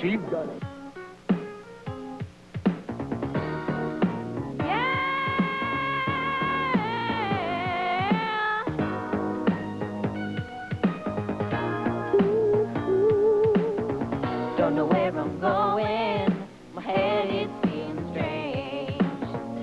she's got it. Don't know where I'm going. My head is feeling strange.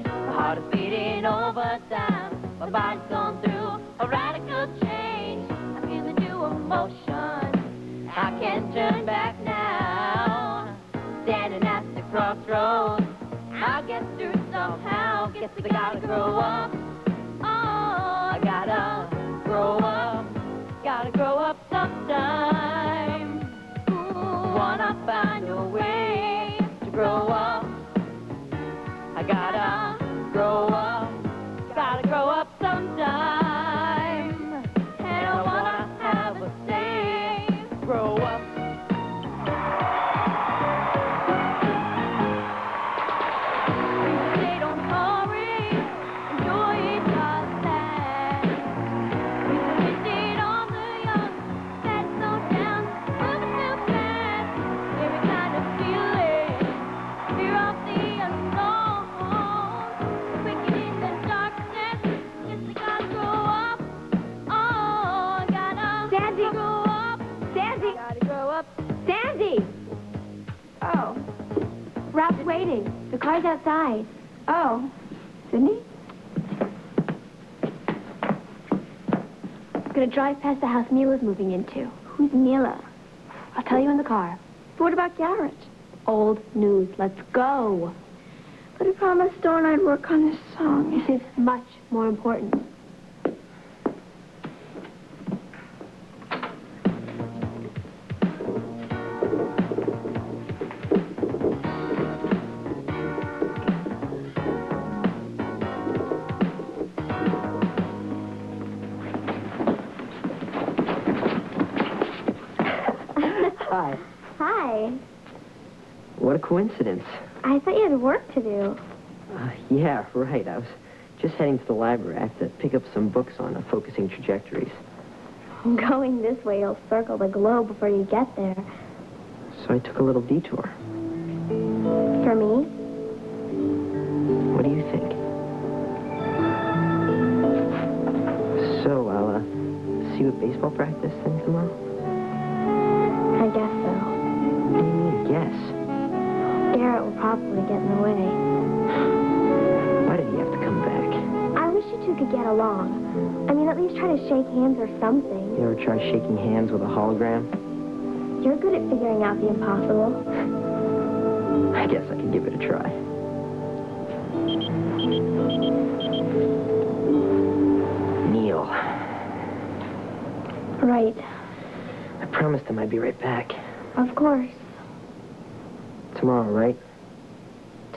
My heart is beating overtime. My body's gone through a radical change. I feel a new emotion. I can't turn back now. Standing at the crossroads. I'll get through somehow. Guess I gotta grow up. Oh, I gotta grow up. Gotta grow up sometime. Wanna find a way to grow up. I gotta grow up. Gotta grow up sometime. And I wanna have a say. Grow up. They don't hurry. Enjoy it just that. We submitted on the young. Let's slow down. Moving too fast. Every kind of feeling. Fear of the unknown. Wicked in the darkness. Guess I gotta grow up. Oh, I gotta Sandy. grow up. Sandy! Gotta grow up. Sandy! Oh. Ralph's waiting. The car's outside. Oh. Sydney? I'm gonna drive past the house Mila's moving into. Who's Mila? I'll tell you in the car. But what about Garrett? Old news. Let's go. But I promised Dawn I'd work on this song. This is much more important. Hi. Hi. What a coincidence. I thought you had work to do. Yeah, right. I was just heading to the library. I have to pick up some books on focusing trajectories. Going this way, you'll circle the globe before you get there. So I took a little detour. For me? What do you think? So, I'll see you at baseball practice then tomorrow? I guess so. What do you mean, guess? Garrett will probably get in the way. Why did he have to come back? I wish you two could get along. I mean, at least try to shake hands or something. You ever try shaking hands with a hologram? You're good at figuring out the impossible. I guess I could give it a try. Neil. Right. I promised him I'd be right back. Of course. Tomorrow, right?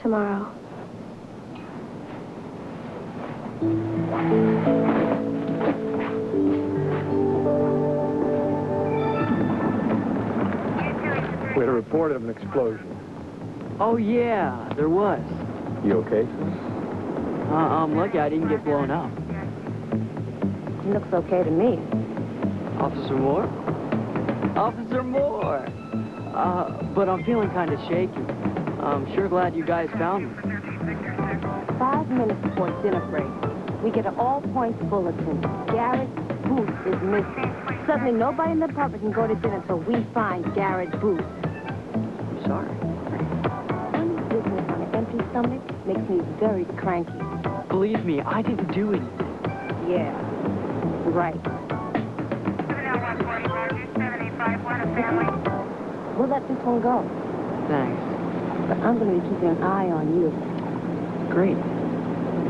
Tomorrow. We had a report of an explosion. Oh, yeah, there was. You okay? I'm lucky I didn't get blown up. Looks okay to me. Officer Moore? Officer Moore! But I'm feeling kind of shaky. I'm sure glad you guys found me. 5 minutes before dinner break, we get an all-points bulletin. Garrett's booth is missing. Suddenly, nobody in the public can go to dinner until we find Garrett's booth. I'm sorry. Funny business on an empty stomach makes me very cranky. Believe me, I didn't do anything. Yeah, right. We'll let this one go. Thanks. But I'm going to be keeping an eye on you. Great.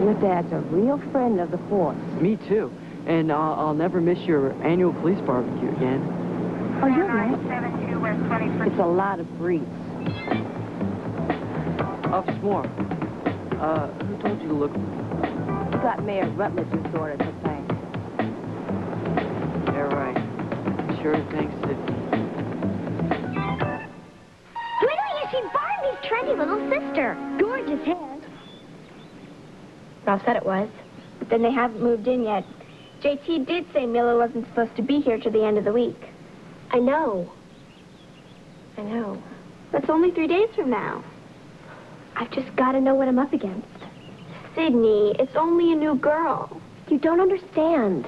Your dad's a real friend of the force. Me too. And I'll never miss your annual police barbecue again. Oh, you're right. It's a lot of grease. Officer Moore, who told you to look for me? You got Mayor Rutledge's daughter to thank. Yeah, right. Sure, thanks, Sydney. When will you see Barbie's trendy little sister? Gorgeous hair. Ralph said it was. But then they haven't moved in yet. JT did say Miller wasn't supposed to be here till the end of the week. I know. I know. That's only 3 days from now. I've just got to know what I'm up against. Sydney, it's only a new girl. You don't understand.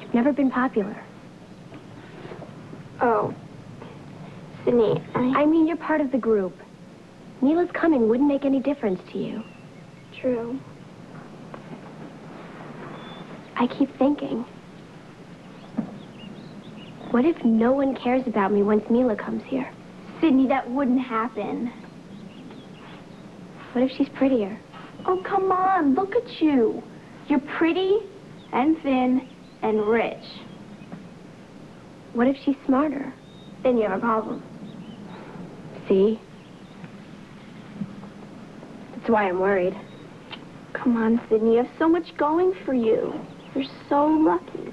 You've never been popular. Oh. Sydney, I mean, you're part of the group. Mila's coming wouldn't make any difference to you. True. I keep thinking, what if no one cares about me once Mila comes here? Sydney, that wouldn't happen. What if she's prettier? Oh, come on, look at you. You're pretty and thin and rich. What if she's smarter? Then you have a problem. See? That's why I'm worried. Come on, Sydney, you have so much going for you. You're so lucky.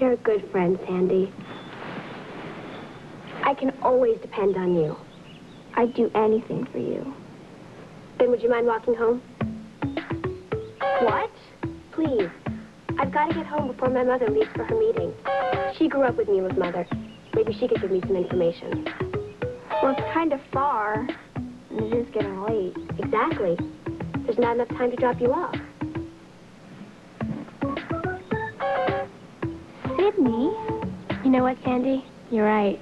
You're a good friend, Sandy. I can always depend on you. I'd do anything for you. Then would you mind walking home? What? Please. I've got to get home before my mother leaves for her meeting. She grew up with Mila's mother. Maybe she could give me some information. Well, it's kind of far, and it is getting late. Exactly. There's not enough time to drop you off. Sydney? You know what, Sandy? You're right.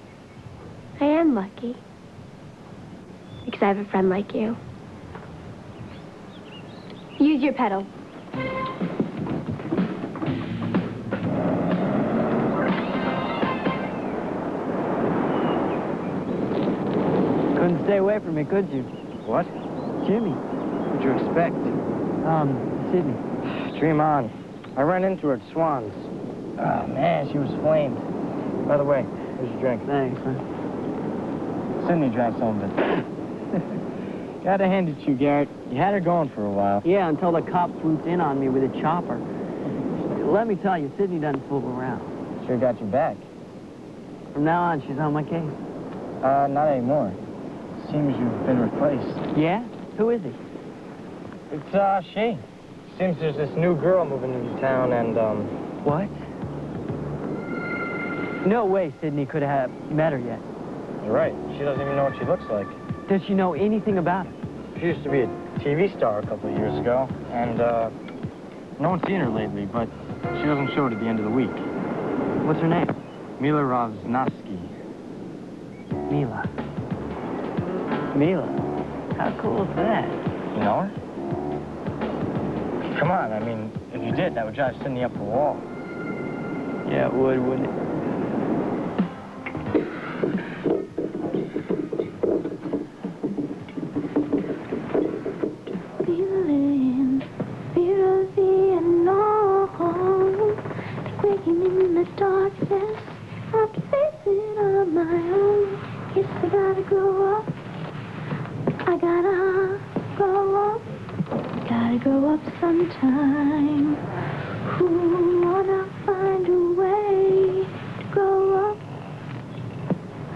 I am lucky. Because I have a friend like you. Use your pedal. Couldn't stay away from me, could you? What? Jimmy. What'd you expect? Sydney. Dream on. I ran into her at Swans. Oh, man, she was flamed. By the way, here's your drink. Thanks, man. Sydney drank some of it. Gotta hand it to you, Garrett. You had her going for a while. Yeah, until the cop swooped in on me with a chopper. Let me tell you, Sydney doesn't fool around. Sure got your back. From now on, she's on my case. Not anymore. Seems you've been replaced. Yeah? Who is he? It's, she. Seems there's this new girl moving into town and, What? No way Sydney could have met her yet. You're right. She doesn't even know what she looks like. Does she know anything about it? She used to be a TV star a couple of years ago, and, no one's seen her lately, but she doesn't show it at the end of the week. What's her name? Mila Rosnowski. Mila. Mila? How cool is that? You know her? Come on, I mean, if you did, that would drive Sydney up the wall. Yeah, it would, wouldn't it? Feeling fear of the unknown, like waking in the darkness. I have to face it on my own. Guess I gotta grow up. I gotta grow up. Gotta grow up sometime. Who wanna find a way to grow up?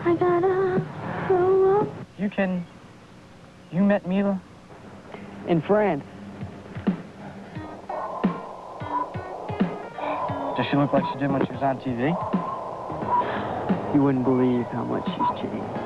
I gotta grow up. You kidding? You met Mila? In France. Does she look like she did when she was on TV? You wouldn't believe how much she's changed.